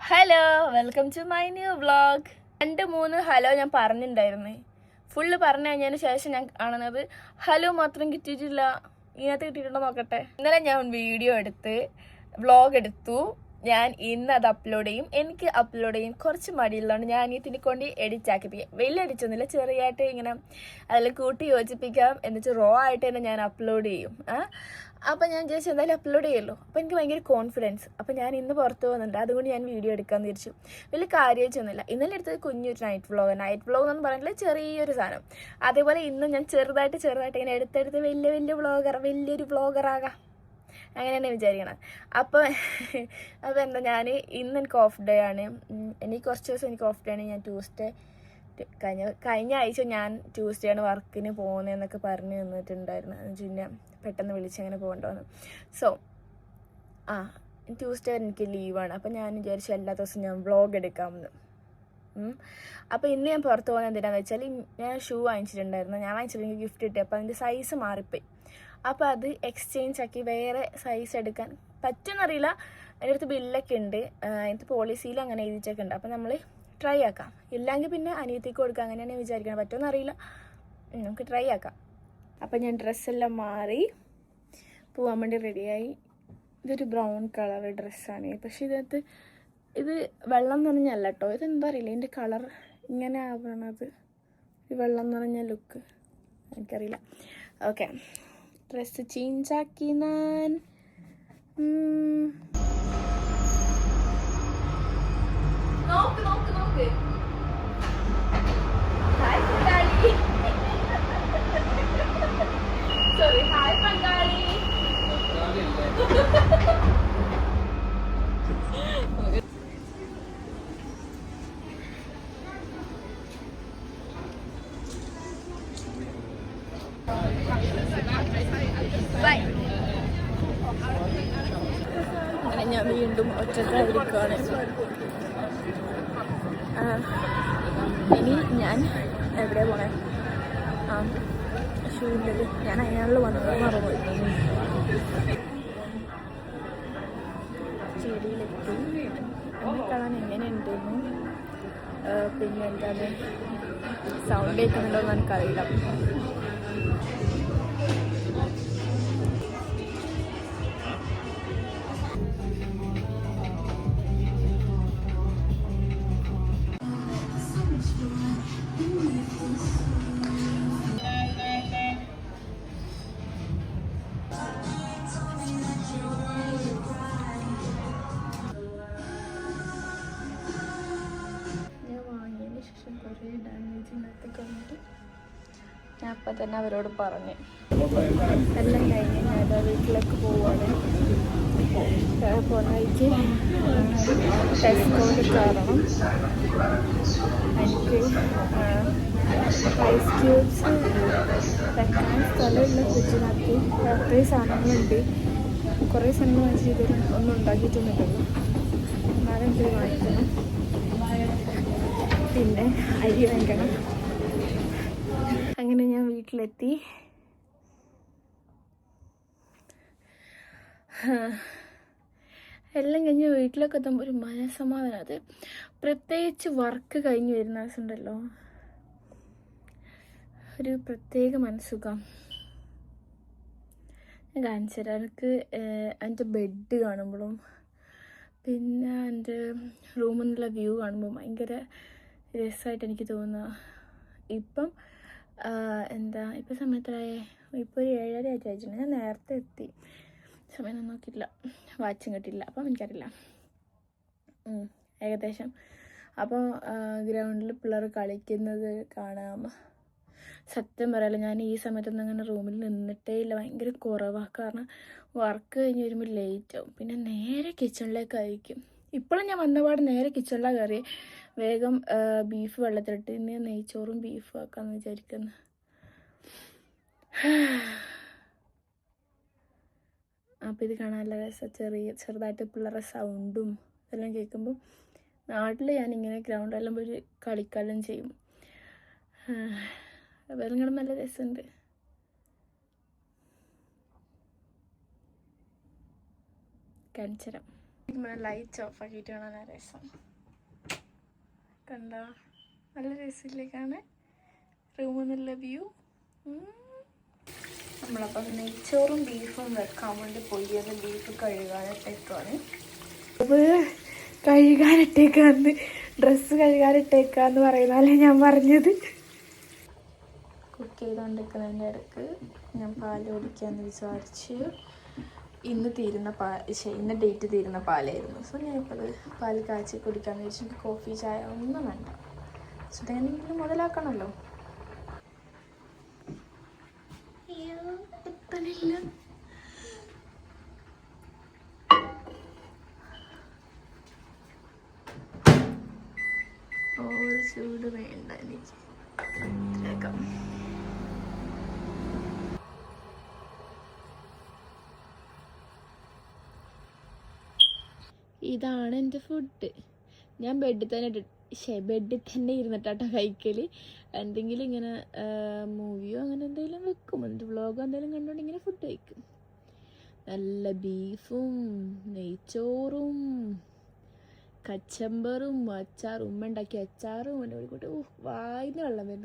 Hello, welcome to my new vlog. 2-3 hello ഞാൻ പറഞ്ഞിട്ടുണ്ടായിരുന്നു. Full പറഞ്ഞു കഴിഞ്ഞതിന് ശേഷം ഞാൻ കാണുന്നത് ഹലോ മാത്രം കിട്ടിയിട്ടില്ല. ഇതിനകത്ത് കിട്ടിയിട്ടുണ്ടോ നോക്കട്ടെ. ഇന്നലെ ഞാൻ വീഡിയോ എടുത്ത് വ്ളോഗ് എടുത്തു. ഞാൻ ഇന്ന് അത് അപ്ലോഡ് ചെയ്യും. എനിക്ക് അപ്ലോഡ് ചെയ്യും കുറച്ച് മടിയുള്ളതുകൊണ്ട് ഞാൻ ഇതിനെ കൊണ്ട് എഡിറ്റ് ആക്കിപ്പിക്കാം. വലിയ എഡിറ്റൊന്നുമില്ല, ചെറിയായിട്ട് ഇങ്ങനെ അതിൽ കൂട്ടി യോജിപ്പിക്കാം. എന്നിട്ട് റോ ആയിട്ട് തന്നെ ഞാൻ അപ്ലോഡ് ചെയ്യും. അപ്പം ഞാൻ വിചാരിച്ചു എന്തായാലും അപ്ലോഡ് ചെയ്യുമല്ലോ. അപ്പം എനിക്ക് ഭയങ്കര കോൺഫിഡൻസ്. അപ്പം ഞാൻ ഇന്ന് പുറത്ത് പോകുന്നുണ്ട്, അതുകൊണ്ട് ഞാൻ വീഡിയോ എടുക്കാമെന്ന് വിചാരിച്ചു. വലിയ കാര്യമൊന്നുമില്ല. ഇന്നലെ എടുത്തത് കുഞ്ഞൊരു നൈറ്റ് വ്ളോഗ് എന്ന് പറഞ്ഞിട്ടുള്ള ചെറിയൊരു സാധനം. അതേപോലെ ഇന്നും ഞാൻ ചെറുതായിട്ട് ഇങ്ങനെ എടുത്തെടുത്ത് വലിയൊരു വ്ളോഗറാകാം, അങ്ങനെയാണ് വിചാരിക്കണം. അപ്പോൾ എന്താ, ഞാൻ ഇന്ന് എനിക്ക് ഓഫ് ഡേ ആണ്. എനിക്ക് കുറച്ച് ദിവസം എനിക്ക് ഓഫ് ഡേ ആണ്. ഞാൻ ട്യൂസ്ഡേ കഴിഞ്ഞ ആഴ്ച ഞാൻ ട്യൂസ്ഡേ ആണ് വർക്കിന് പോകുന്നതെന്നൊക്കെ പറഞ്ഞു തന്നിട്ടുണ്ടായിരുന്നു. പിന്നെ പെട്ടെന്ന് വിളിച്ചങ്ങനെ പോകേണ്ടതെന്ന്. സോ ട്യൂസ്ഡേ എനിക്ക് ലീവാണ്. അപ്പോൾ ഞാൻ വിചാരിച്ചു എല്ലാ ദിവസവും ഞാൻ വ്ളോഗ് എടുക്കാമെന്ന്. അപ്പോൾ ഇന്ന് ഞാൻ പുറത്ത് പോകുന്നത് എന്തിനാന്ന് വെച്ചാൽ, ഞാൻ ഷൂ വാങ്ങിച്ചിട്ടുണ്ടായിരുന്നു. ഞാൻ വാങ്ങിച്ചിട്ട് എനിക്ക് ഗിഫ്റ്റ് കിട്ടി. അപ്പോൾ അതിൻ്റെ സൈസ് മാറിപ്പോയി. അപ്പോൾ അത് എക്സ്ചേഞ്ച് ആക്കി വേറെ സൈസ് എടുക്കാൻ പറ്റുമെന്നറിയില്ല. എൻ്റെ അടുത്ത് ബില്ലൊക്കെ ഉണ്ട്, അതിൻ്റെ പോളിസിയിൽ അങ്ങനെ എഴുതിച്ചൊക്കെ ഉണ്ട്. അപ്പോൾ നമ്മൾ ട്രൈ ആക്കാം. ഇല്ലെങ്കിൽ പിന്നെ അനിയത്തിക്ക് കൊടുക്കാം, അങ്ങനെയാണ് വിചാരിക്കണം. പറ്റുമെന്നറിയില്ല, നമുക്ക് ട്രൈ ആക്കാം. അപ്പം ഞാൻ ഡ്രസ്സെല്ലാം മാറി പോകാൻ വേണ്ടി റെഡിയായി. ഇതൊരു ബ്രൗൺ കളർ ഡ്രസ്സാണ്. പക്ഷേ ഇതിനകത്ത് ഇത് വെള്ളം നിറഞ്ഞല്ല കേട്ടോ. ഇതെന്താ അറിയില്ല, ഇതിൻ്റെ കളർ ഇങ്ങനെ ആവണത്. ഈ വെള്ളം നിറഞ്ഞ ലുക്ക് എനിക്കറിയില്ല. ഓക്കെ, ഡ്രസ്സ് ചേഞ്ചാക്കി ഞാൻ. നോക്ക് ഹായ് പങ്കാളി. സോറി, ഹായ് പങ്കാളി. അങ്ങനെ ഞാൻ വീണ്ടും ഒറ്റക്കായിരിക്കുകയാണ്. ഇനി ഞാൻ എവിടെ പോണേ? ഷൂവിൽ ഞാൻ അയാളിൽ വന്നത് മറന്നുപോയി. ചെടിയിലെത്തി. എന്നെ കാണാൻ എങ്ങനെയുണ്ടെന്നു, പിന്നെ എന്താണ് സൗണ്ട് കേൾക്കുന്നുണ്ടോ എന്ന് എനിക്കറിയില്ല. കുറേ ഡാമേജ് ഇന്നത്തെ കണ്ടിട്ട് ഞാൻ അപ്പം തന്നെ അവരോട് പറഞ്ഞു. എല്ലാം കഴിഞ്ഞ് ഞാൻ വീട്ടിലേക്ക് പോവുകയാണ്. പോകുന്ന വഴിക്ക് ടെസ്കോയിൽ കയറണം. എനിക്ക് ഐസ് ക്യൂബ്സ് വെക്കാൻ സ്ഥലമുള്ള ഫ്രിഡ്ജിനകത്ത് അത്രയും സാധനങ്ങളുണ്ട്. കുറേ സാധനങ്ങൾ വാങ്ങിച്ച് ഒന്നും ഉണ്ടാക്കിയിട്ടൊന്നുമില്ലല്ലോ. എന്നാലും ഇത് വാങ്ങിക്കണം. പിന്നെ അരി വാങ്ങിക്കണം. അങ്ങനെ ഞാൻ വീട്ടിലെത്തി. എല്ലാം കഴിഞ്ഞ് വീട്ടിലൊക്കെ എത്തുമ്പോൾ ഒരു മനസ്സമാധാനം. അത് പ്രത്യേകിച്ച് വർക്ക് കഴിഞ്ഞ് വരുന്ന ദിവസമുണ്ടല്ലോ, ഒരു പ്രത്യേക മനസ്സുഖം. ഞാൻ കാണിച്ചു തരാം. എനിക്ക് എൻ്റെ ബെഡ് കാണുമ്പോഴും പിന്നെ എൻ്റെ റൂമിൽ നിന്നുള്ള വ്യൂ കാണുമ്പോൾ ഭയങ്കര രസമായിട്ട് എനിക്ക് തോന്നുക. ഇപ്പം ഇപ്പം സമയത്തായേ, ഇപ്പോൾ ഒരു 7:30 ആയിട്ട് അയച്ചിട്ടുണ്ട്. ഞാൻ നേരത്തെ എത്തി, സമയം നോക്കിയില്ല, വാച്ചും കിട്ടിയില്ല. അപ്പം എനിക്കറിയില്ല ഏകദേശം. അപ്പോൾ ഗ്രൗണ്ടിൽ പിള്ളേർ കളിക്കുന്നത് കാണാം. സത്യം പറയാലോ, ഞാൻ ഈ സമയത്തൊന്നും അങ്ങനെ റൂമിൽ നിന്നിട്ടേ ഇല്ല. ഭയങ്കര കുറവാണ്. കാരണം വർക്ക് കഴിഞ്ഞ് വരുമ്പോൾ ലേറ്റ് ആവും. പിന്നെ നേരെ കിച്ചണിലേക്ക് ആയിരിക്കും. ഇപ്പോഴും ഞാൻ വന്നപാട് നേരെ കിച്ചണിലാണ് കയറി. വേഗം ബീഫ് വെള്ളത്തിലിട്ട് ഇന്ന് നെയ്ച്ചോറും ബീഫും ആക്കാമെന്ന് വിചാരിക്കുന്നു. അപ്പോൾ ഇത് കാണാൻ നല്ല രസം. ചെറുതായിട്ട് പിള്ളേരുടെ സൗണ്ടും എല്ലാം കേൾക്കുമ്പോൾ നാട്ടിൽ ഞാനിങ്ങനെ ഗ്രൗണ്ടെല്ലാം പോയി കളിക്കാനും ചെയ്യും. വെറും നല്ല രസമുണ്ട്. കാണിച്ചു തരാം. ലൈറ്റ് ഓഫ് ആക്കിയിട്ട് കാണാൻ രസം കണ്ട. നല്ല രസമില്ലേക്കാണ് റൂമിൽ നിന്നുള്ള വ്യൂ. നമ്മളപ്പം നെയ്ച്ചോറും ബീഫും വെക്കാൻ വേണ്ടി പോയി. അത് ബീഫ് കഴുകാനിട്ടേക്കാണ്. കഴുകാനിട്ടേക്കാന്ന് ഡ്രസ്സ് കഴുകാനിട്ടേക്കാന്ന് പറയുന്നതല്ലേ ഞാൻ പറഞ്ഞത്. കുക്ക് ചെയ്തുകൊണ്ടിരിക്കുന്നതിൻ്റെ ഇടയ്ക്ക് ഞാൻ പാൽ കുടിക്കാമെന്ന് വിചാരിച്ച്. ഇന്ന് ഡേറ്റ് തീരുന്ന പാലായിരുന്നു. സോ ഞാനിപ്പോൾ അത് പാൽ കാച്ചി കുടിക്കാമെന്ന് വിചാരിച്ചു. എനിക്ക് കോഫി ചായ ഒന്നും വേണ്ട. എന്തെങ്കിലും മുതലാക്കണമല്ലോ. എത്തണില്ല. ഓവർ ചൂട് വേണ്ട എനിക്ക്. ഇതാണ് എൻ്റെ ഫുഡ്. ഞാൻ ബെഡിൽ തന്നെ ഇരുന്നിട്ടാട്ടോ കഴിക്കൽ. എന്തെങ്കിലും ഇങ്ങനെ മൂവിയോ അങ്ങനെ എന്തെങ്കിലും വെക്കും. എന്നിട്ട് വ്ളോഗോ എന്തെങ്കിലും കണ്ടുകൊണ്ട് ഇങ്ങനെ ഫുഡ് കഴിക്കും. നല്ല ബീഫും നെയ്ച്ചോറും കച്ചമ്പറും അച്ചാറും, ഉമ്മ ഉണ്ടാക്കിയ അച്ചാറും, എൻ്റെ കൂട്ടി വായിന്ന് വെള്ളം വരുന്നു.